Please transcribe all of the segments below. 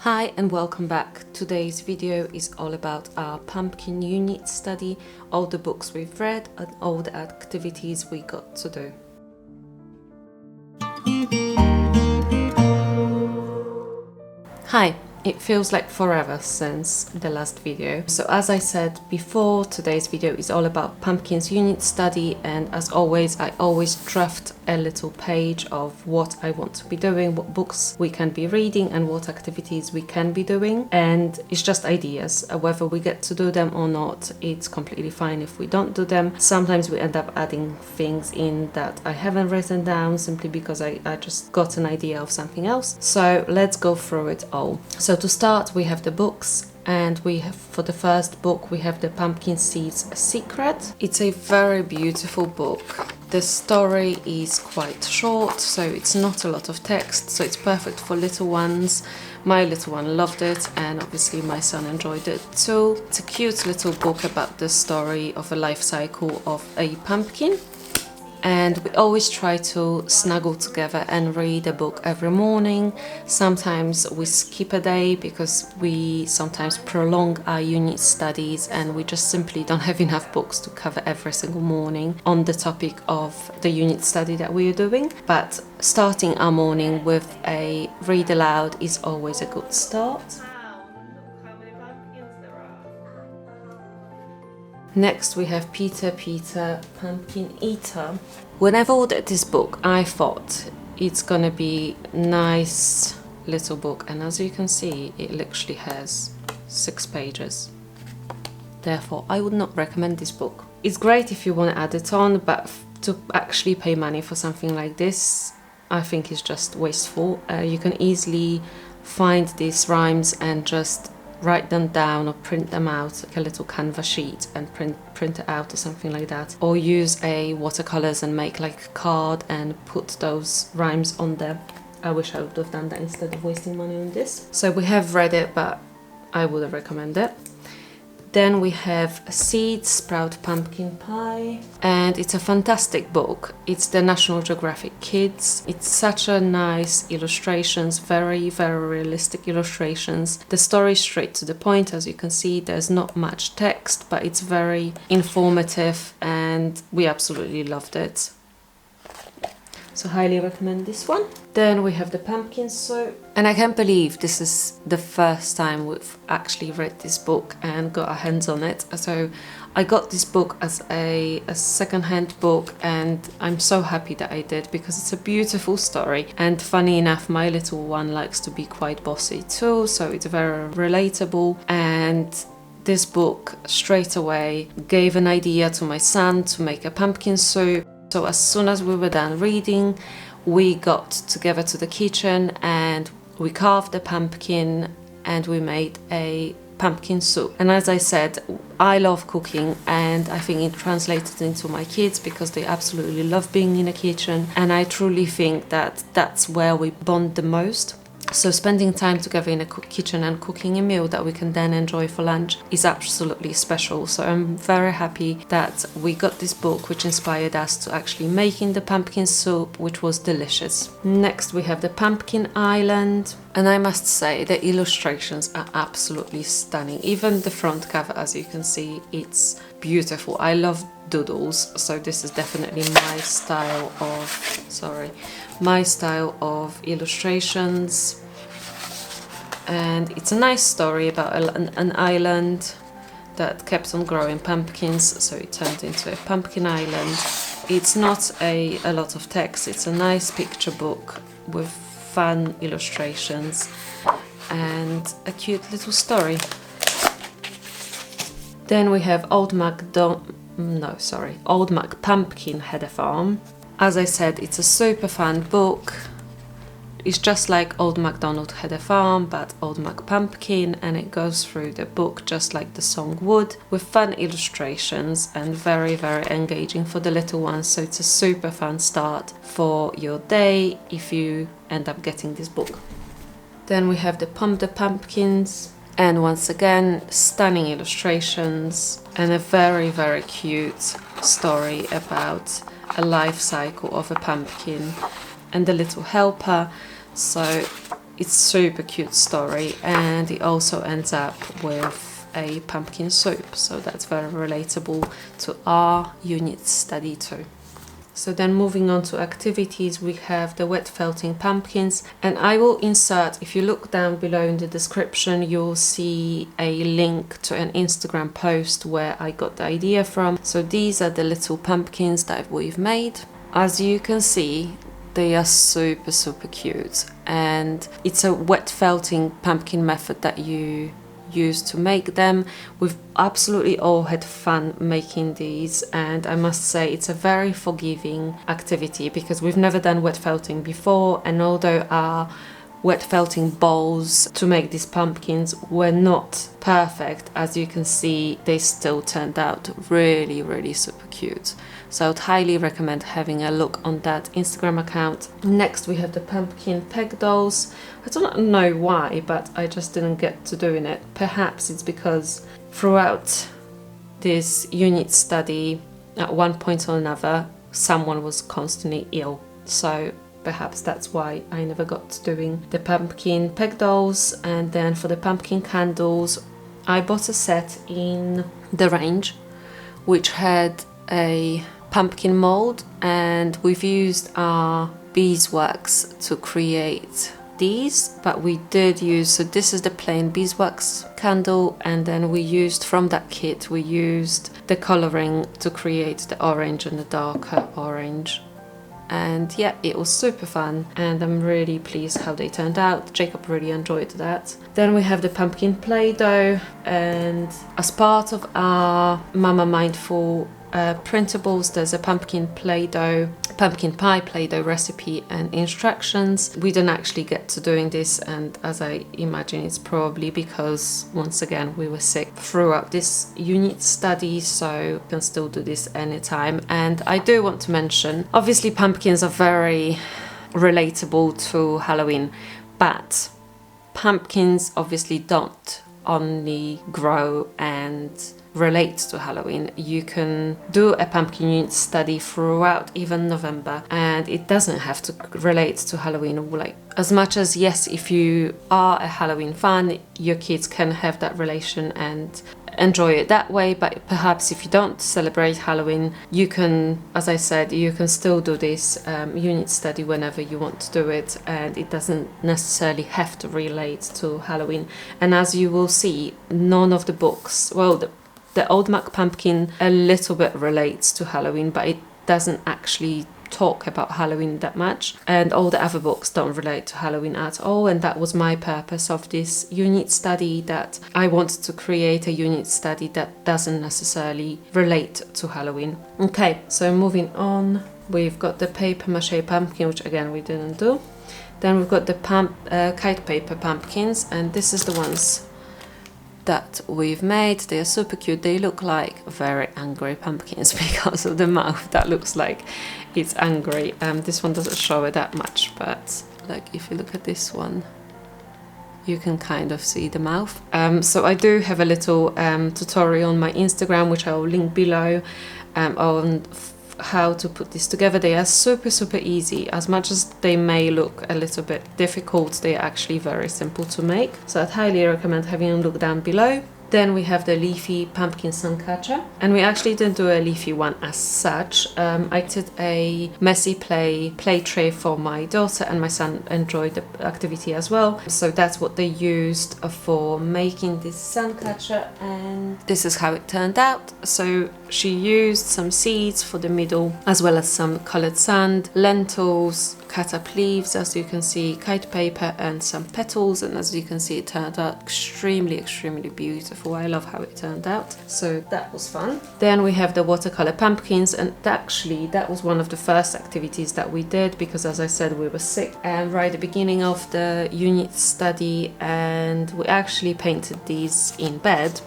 Hi and welcome back. Today's video is all about our pumpkin unit study, all the books we've read and all the activities we got to do. Hi, it feels like forever since the last video. So as I said before, today's video is all about pumpkins unit study, and as always I always draft a little page of what I want to be doing, what books we can be reading and what activities we can be doing, and it's just ideas. Whether we get to do them or not, it's completely fine if we don't do them. Sometimes we end up adding things in that I haven't written down simply because I just got an idea of something else. So let's go through it all. So to start, we have the books, and we have, for the first book, we have the Pumpkin Seeds Secret. It's a very beautiful book. The story is quite short, so it's not a lot of text, so it's perfect for little ones. My little one loved it, and obviously my son enjoyed it too. It's a cute little book about the story of a life cycle of a pumpkin. And we always try to snuggle together and read a book every morning. Sometimes we skip a day because we sometimes prolong our unit studies and we just simply don't have enough books to cover every single morning on the topic of the unit study that we are doing. But starting our morning with a read aloud is always a good start. Next we have Peter Pumpkin Eater. When I ordered this book, I thought it's gonna be a nice little book, and as you can see, it literally has 6 pages. Therefore, I would not recommend this book. It's great if you want to add it on, but to actually pay money for something like this, I think is just wasteful. You can easily find these rhymes and just write them down or print them out like a little canvas sheet and print it out or something like that, or use a watercolors and make like a card and put those rhymes on there. I wish I would have done that instead of wasting money on this. So we have read it, but I wouldn't recommend it. Then we have Seed Sprout Pumpkin Pie, and it's a fantastic book. It's the National Geographic Kids. It's such a nice illustrations, very realistic illustrations. The story is straight to the point. As you can see, there's not much text, but it's very informative and we absolutely loved it. So highly recommend this one. Then we have the pumpkin soup, and I can't believe this is the first time we've actually read this book and got our hands on it. So I got this book as a second-hand book, and I'm so happy that I did because it's a beautiful story. And funny enough, my little one likes to be quite bossy too, so it's very relatable. And this book straight away gave an idea to my son to make a pumpkin soup. So as soon as we were done reading, we got together to the kitchen and we carved the pumpkin and we made a pumpkin soup. And as I said, I love cooking, and I think it translated into my kids because they absolutely love being in the kitchen, and I truly think that that's where we bond the most. So spending time together in a kitchen and cooking a meal that we can then enjoy for lunch is absolutely special. So I'm very happy that we got this book, which inspired us to actually making the pumpkin soup, which was delicious. Next we have the Pumpkin Island, and I must say the illustrations are absolutely stunning. Even the front cover, as you can see, it's beautiful. I love doodles, so this is definitely my style of illustrations. And it's a nice story about an island that kept on growing pumpkins, so it turned into a pumpkin island. It's not a lot of text, it's a nice picture book with fun illustrations and a cute little story. Then we have Old Mac Pumpkin Had a Farm. As I said, it's a super fun book. It's just like Old MacDonald Had a Farm, but Old Mac Pumpkin, and it goes through the book just like the song would, with fun illustrations and very engaging for the little ones. So it's a super fun start for your day if you end up getting this book. Then we have the Pump the Pumpkins, and once again, stunning illustrations and a very cute story about a life cycle of a pumpkin and the little helper. So it's super cute story, and it also ends up with a pumpkin soup, so that's very relatable to our unit study too. So then moving on to activities, we have the wet felting pumpkins, and I will insert, if you look down below in the description, you'll see a link to an Instagram post where I got the idea from. So these are the little pumpkins that we've made. As you can see, they are super, super cute, and it's a wet felting pumpkin method that you use to make them. We've absolutely all had fun making these, and I must say it's a very forgiving activity because we've never done wet felting before, and although our wet felting bowls to make these pumpkins were not perfect, as you can see, they still turned out really, really super cute. So I'd highly recommend having a look on that Instagram account. Next we have the pumpkin peg dolls. I don't know why, but I just didn't get to doing it. Perhaps it's because throughout this unit study, at one point or another, someone was constantly ill. So perhaps that's why I never got to doing the pumpkin peg dolls. And then for the pumpkin candles, I bought a set in the range, which had a pumpkin mold, and we've used our beeswax to create these, but we did use, so this is the plain beeswax candle, and then we used from that kit, we used the coloring to create the orange and the darker orange. And yeah, it was super fun, and I'm really pleased how they turned out. Jacob really enjoyed that. Then we have the pumpkin play-doh, and as part of our Mama Mindful printables, there's a pumpkin play-doh, pumpkin pie play-doh recipe and instructions. We didn't actually get to doing this, and as I imagine it's probably because once again we were sick throughout this unit study, so you can still do this anytime. And I do want to mention, obviously pumpkins are very relatable to Halloween, but pumpkins obviously don't only grow and relate to Halloween. You can do a pumpkin unit study throughout even November, and it doesn't have to relate to Halloween. Like, as much as, yes, if you are a Halloween fan, your kids can have that relation and enjoy it that way, but perhaps if you don't celebrate Halloween, you can, as I said, you can still do this unit study whenever you want to do it, and it doesn't necessarily have to relate to Halloween. And as you will see, none of the books, well, the Old Mac Pumpkin a little bit relates to Halloween, but it doesn't actually talk about Halloween that much, and all the other books don't relate to Halloween at all. And that was my purpose of this unit study, that I wanted to create a unit study that doesn't necessarily relate to Halloween. Okay, so moving on, we've got the paper mache pumpkin, which again we didn't do. Then we've got the kite paper pumpkins, and this is the ones that we've made. They are super cute. They look like very angry pumpkins because of the mouth that looks like it's angry. This one doesn't show it that much, but like if you look at this one, you can kind of see the mouth. So I do have a little tutorial on my Instagram, which I will link below, on how to put this together. They are super, super easy. As much as they may look a little bit difficult, they are actually very simple to make. So I'd highly recommend having a look down below. Then we have the leafy pumpkin suncatcher, and we actually didn't do a leafy one as such. I did a messy play tray for my daughter, and my son enjoyed the activity as well. So that's what they used for making this suncatcher, and this is how it turned out. So she used some seeds for the middle, as well as some colored sand, lentils, cut up leaves, as you can see, kite paper, and some petals. And as you can see, it turned out extremely, extremely beautiful. I love how it turned out. So that was fun. Then we have the watercolor pumpkins, and actually that was one of the first activities that we did, because as I said, we were sick and right at the beginning of the unit study, and we actually painted these in bed.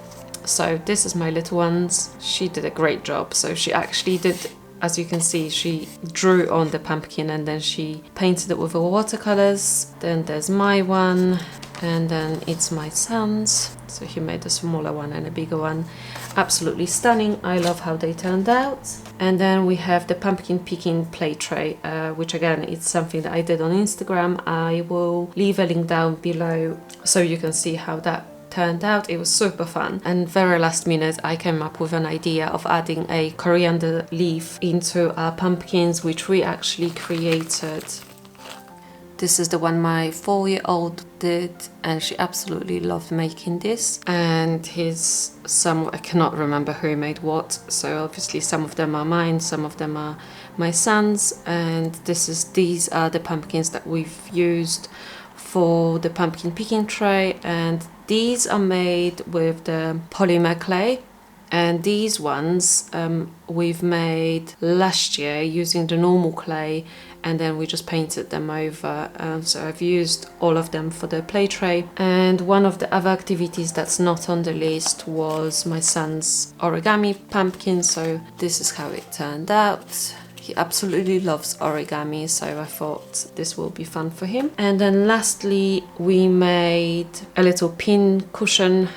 So this is my little ones. She did a great job. So she actually did, as you can see, she drew on the pumpkin and then she painted it with her watercolors. Then there's my one, And then it's my son's. So he made a smaller one and a bigger one. Absolutely stunning. I love how they turned out. And then we have the pumpkin picking play tray, which again, it's something that I did on Instagram. I will leave a link down below so you can see how that turned out. It was super fun, and very last minute I came up with an idea of adding a coriander leaf into our pumpkins, which we actually created. This is the one my 4-year-old did, and she absolutely loved making this. And I cannot remember who made what, so obviously some of them are mine, some of them are my son's, and these are the pumpkins that we've used for the pumpkin picking tray. And these are made with the polymer clay. And these ones we've made last year using the normal clay, and then we just painted them over. So I've used all of them for the play tray. And one of the other activities that's not on the list was my son's origami pumpkin. So this is how it turned out. He absolutely loves origami, so I thought this will be fun for him. And then lastly, we made a little pin cushion.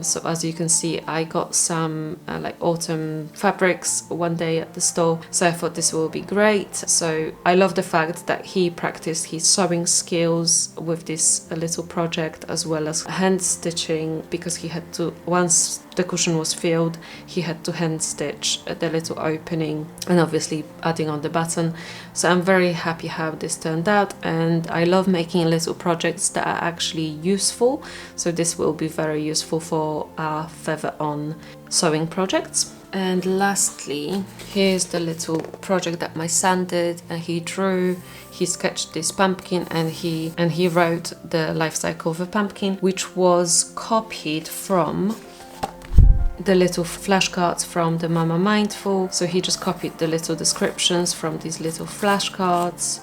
So as you can see, I got some like autumn fabrics one day at the store, so I thought this will be great. So I love the fact that he practiced his sewing skills with this little project, as well as hand stitching, because he had to, once the cushion was filled, he had to hand stitch the little opening and obviously adding on the button. So I'm very happy how this turned out, and I love making little projects that are actually useful. So this will be very useful for our feather on sewing projects. And lastly, here's the little project that my son did, and he sketched this pumpkin, and he wrote the life cycle of a pumpkin, which was copied from the little flashcards from the Mama Mindful. So he just copied the little descriptions from these little flashcards.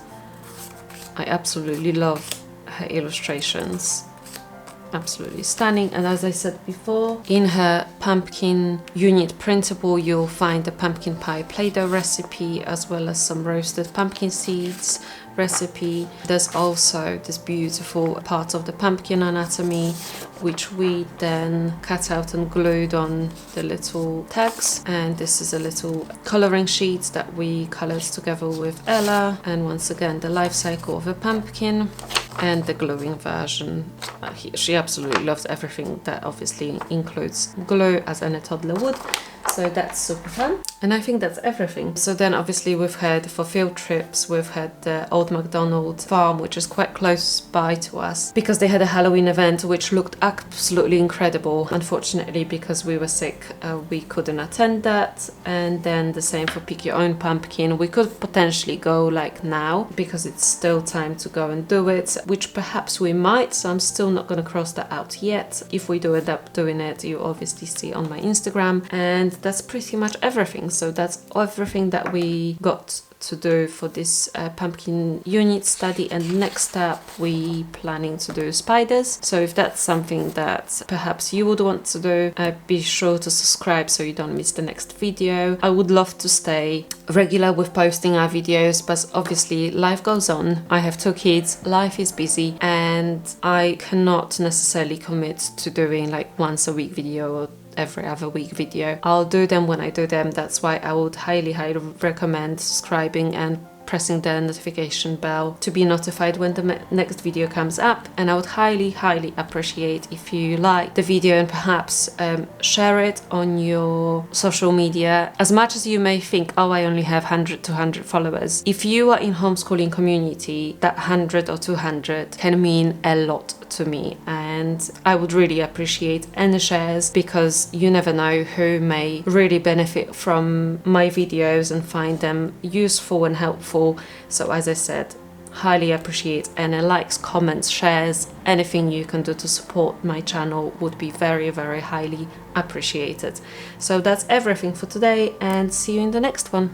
I absolutely love her illustrations. Absolutely stunning. And as I said before, in her pumpkin unit printable, you'll find the pumpkin pie Play-Doh recipe, as well as some roasted pumpkin seeds recipe. There's also this beautiful part of the pumpkin anatomy, which we then cut out and glued on the little tags. And this is a little coloring sheet that we colored together with Ella. And once again, the life cycle of a pumpkin and the gluing version. She absolutely loves everything that obviously includes glue, as any toddler would. So that's super fun. And I think that's everything. So then obviously we've had, for field trips, we've had the Old MacDonald farm, which is quite close by to us, because they had a Halloween event which looked absolutely incredible. Unfortunately, because we were sick, we couldn't attend that. And then the same for Pick Your Own Pumpkin. We could potentially go like now, because it's still time to go and do it, which perhaps we might. So I'm still not going to cross that out yet. If we do end up doing it, you obviously see on my Instagram. And that's pretty much everything. So that's everything that we got to do for this pumpkin unit study. And next up, we planning to do spiders. So if that's something that perhaps you would want to do, be sure to subscribe so you don't miss the next video. I would love to stay regular with posting our videos, but obviously life goes on. I have 2 kids, life is busy, and I cannot necessarily commit to doing like once a week video or every other week video. I'll do them when I do them. That's why I would highly recommend subscribing and pressing the notification bell to be notified when the next video comes up. And I would highly appreciate if you like the video and perhaps share it on your social media. As much as you may think, oh, I only have 100, 200 followers, if you are in homeschooling community, that 100 or 200 can mean a lot to me, and I would really appreciate any shares, because you never know who may really benefit from my videos and find them useful and helpful. So as I said, highly appreciate any likes, comments, shares, anything you can do to support my channel would be very highly appreciated. So that's everything for today, and see you in the next one.